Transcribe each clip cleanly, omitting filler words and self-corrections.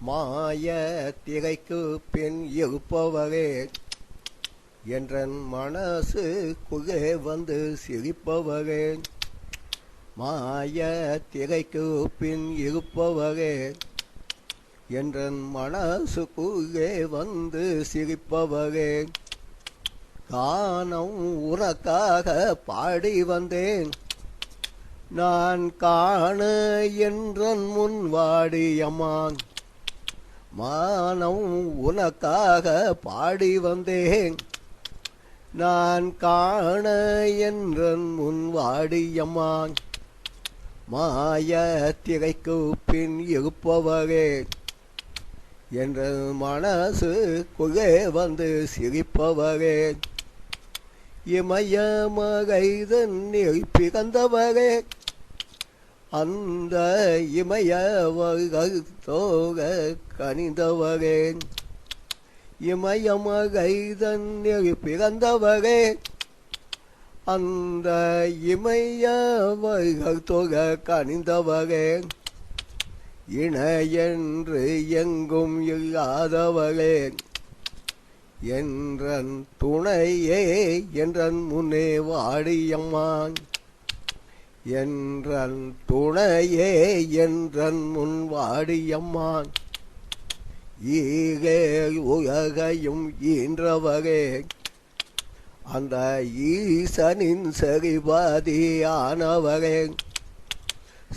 மாய திரைக்கு பின் இருப்பவரே என்றன் மனசு குகே வந்து சிரிப்பவரே. மாய திரைக்கு பின் இருப்பவரே என்றன் மனசு குகே வந்து சிரிப்பவரே. கானம் உனக்காக பாடி வந்தேன் நான் காண என்றன் முன் வாடியம்மான். மானம் உனக்காக பாடி வந்தேன் நான் காண என்றன் முன் வாடியம்மான். மாய திரைக்கு பின் இருப்பவரே என்ற மனசு குகே வந்து சிரிப்பவரே. இமய மகைதன் பிறந்தவரே அந்த இமயவகத்தோக கனிந்தவரே. இமயமகைதன் பிறந்தவரே அந்த இமயவகத்தோக கனிந்தவரே. இணையென்று எங்கும் இல்லாதவரே என்றன் துணையே என்றன் முன்னே வாடியம்மான். என்றன் துணையே என்றன் முன் வாடியம்மான். ஈகே உலகையும் ஈன்றவரே அந்த ஈசனின் சரிபாதியானவரே.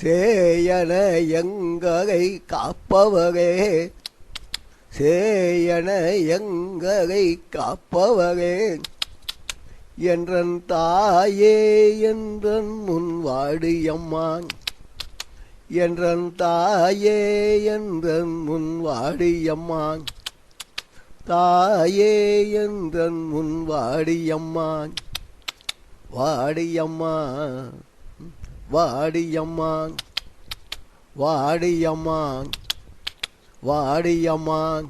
சேயன எங்களை காப்பவரே சேயன எங்களை காப்பவரே. என்றன் தாயே என்றன் முன் வாடியம்மான். என்றன் தாயே என்றன் முன் வாடியம்மான். தாயே என்றன் முன் வாடியம்மான். வாடியம்மான் வாடியம்மான் வாடியம்மான் வாடியம்மான்.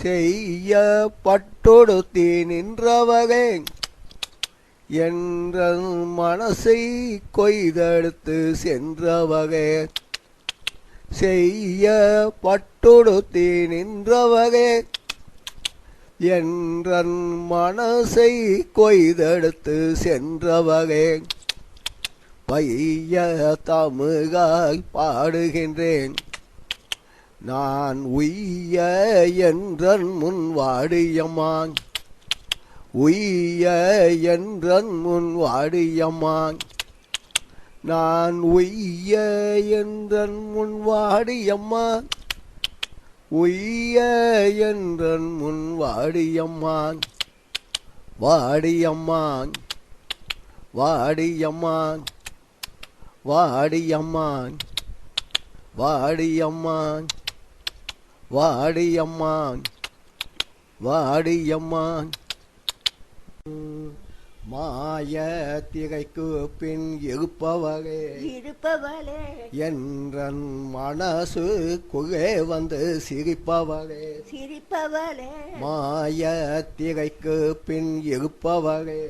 செய்ய பட்டொடுத்தி நின்றவரே என்றன் மனசை கொய்தெடுத்து சென்றவரே. செய்ய பட்டொடுத்தி நின்றவரே என்றன் மனசை கொய்தெடுத்து சென்றவரே. பைய தமிழாய் பாடுகின்றேன் நான் உய்ய என்றன் முன் வாடியம்மான். உய்ய என்றன் முன் வாடியம்மான். நான் உய்ய என்றன் முன் வாடியம்மான். உய்ய என்றன் முன் வாடியம்மான். வாடியம்மான் வாடியம்மான் வாடியம்மான் வாடியம்மான் வாடியம்மான் வாடியம்மான். மாய திரைக்கு பின் இருப்பவரே என்றன் மனசு குகே வந்து சிரிப்பவரே. மாய திரைக்கு பின் இருப்பவரே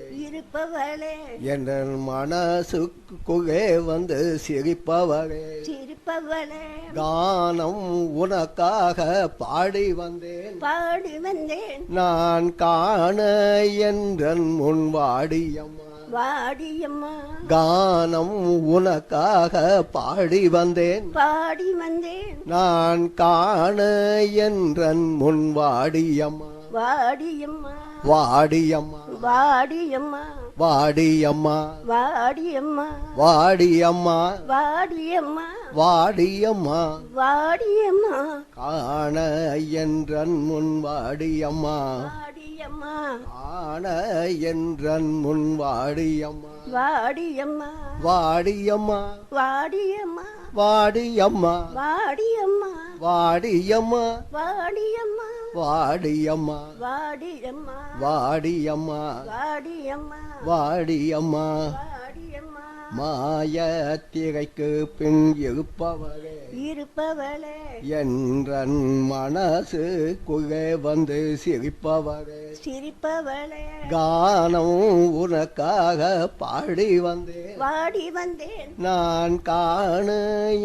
என்றன் மனசு குகே வந்து சிரிப்பவரே. கானம் உனக்காக பாடி வந்தேன் நான் காண என்றன் முன் வாடியம்மா. கானம் உனக்காக பாடி வந்தேன் நான் காண என்றன் முன் வாடியம்மா. வாடியம்மா வாடியம்மா வாடியம்மா வாடியம்மா வாடியம்மா காண என்றன் முன் வாடியம்மா. காண என்றன் முன் வாடியம்மா. வாடியம்மா வாடியம்மா வாடியம்மா வாடியம்மா வாடியம்மா வாடியம்மா வாடியம்மா. மாய திரைக்கு பின் இருப்பவரே என்றன் மனசு குகே வந்து சிரிப்பவரே. கானம் உனக்காக பாடி வந்தேன் நான் காண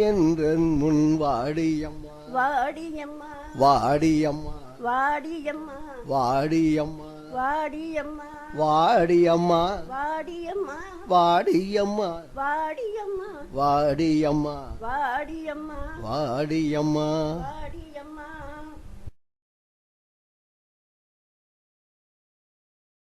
என்றன் முன் வாடியம்மா. வாடியம்மா வாடியம்மா வாடியம்மா வாடியம்மா வாடியம்மா வாடியம்மா வாடியம்மா வாடியம்மா வாடியம்மா வாடியம்மா வாடியம்மா வாடியம்மா வாடியம்மா